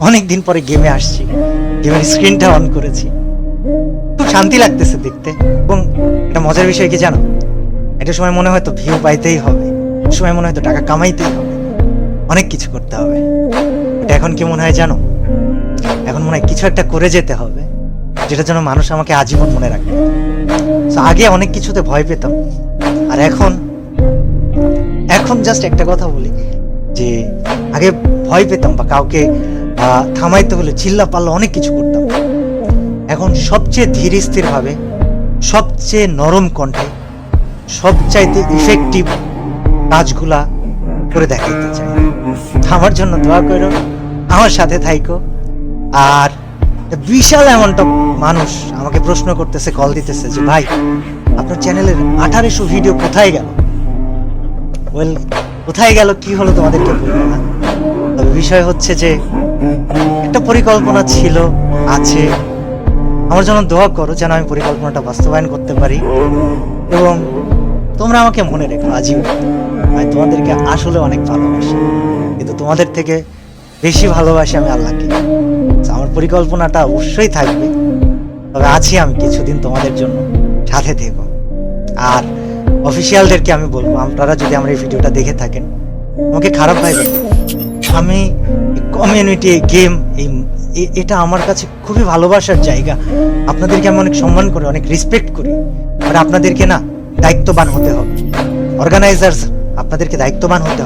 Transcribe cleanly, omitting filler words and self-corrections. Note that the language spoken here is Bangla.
অনেকদিন পরে গেমে আসছি, গেমের স্ক্রিনটা অন করেছি, খুব শান্তি লাগতেছে দেখতে। এবং একটা মজার বিষয় কি জানো, একটা সময় মনে হয়তো ভিউ পাইতেই হবে, একটা সময় মনে হয়তো টাকা কামাইতেই হবে, অনেক কিছু করতে হবে। এটা এখন কি মনে হয় জানো, এখন মনে হয় কিছু একটা করে যেতে হবে যেটা যেন মানুষ আমাকে আজীবন মনে রাখবে। আগে অনেক কিছুতে ভয় পেতাম, আর এখন জাস্ট একটা কথা বলি যে আগে ভয় পেতাম বা কাউকে থামাইতে হলে চিল্লা পাল্লা অনেক কিছু করতাম, এখন সবচেয়ে ধীর স্থির ভাবে, সবচেয়ে নরম কণ্ঠে, সবচাইতে ইফেক্টিভ কাজগুলা করে দেখাইতে চাই। আমার জন্য দোয়া করো, আমার সাথে থাইকো। আর বিশাল অ্যামাউন্ট অফ মানুষ আমাকে প্রশ্ন করতেছে, কল দিতেছে যে ভাই আপনার চ্যানেলের 1800 ভিডিও কোথায় গেল। ওয়েল, কোথায় গেল কি হলো তোমাদেরকে বলবো না, তবে বিষয় হচ্ছে যে একটা পরিকল্পনা ছিল, আছে। আমার জন্য দোয়া করো যেন আমি পরিকল্পনাটা বাস্তবায়ন করতে পারি, এবং তোমরা আমাকে মনে রেখো আজীবন। আমি তোমাদেরকে আসলে অনেক ভালোবাসি, কিন্তু তোমাদের থেকে বেশি ভালোবাসি আমি আল্লাহকে। আমার পরিকল্পনাটা অবশ্যই থাকবে, তবে আছি আমি কিছুদিন তোমাদের জন্য, সাথে থেকো। আর অফিসিয়ালদেরকে আমি বলবো, আপনারা যদি আমার এই ভিডিওটা দেখে থাকেন, আমাকে খারাপ ভাইবেন। আমি কমিউনিটি গেম এটা আমার কাছে খুবই ভালোবাসার জায়গা। আপনাদেরকে আমি অনেক সম্মান করি, অনেক রেসপেক্ট করি, আর আপনাদেরকে না দায়িত্ববান হতে হবে। অর্গানাইজার্স, আপনাদেরকে দায়িত্ববান হতে হবে।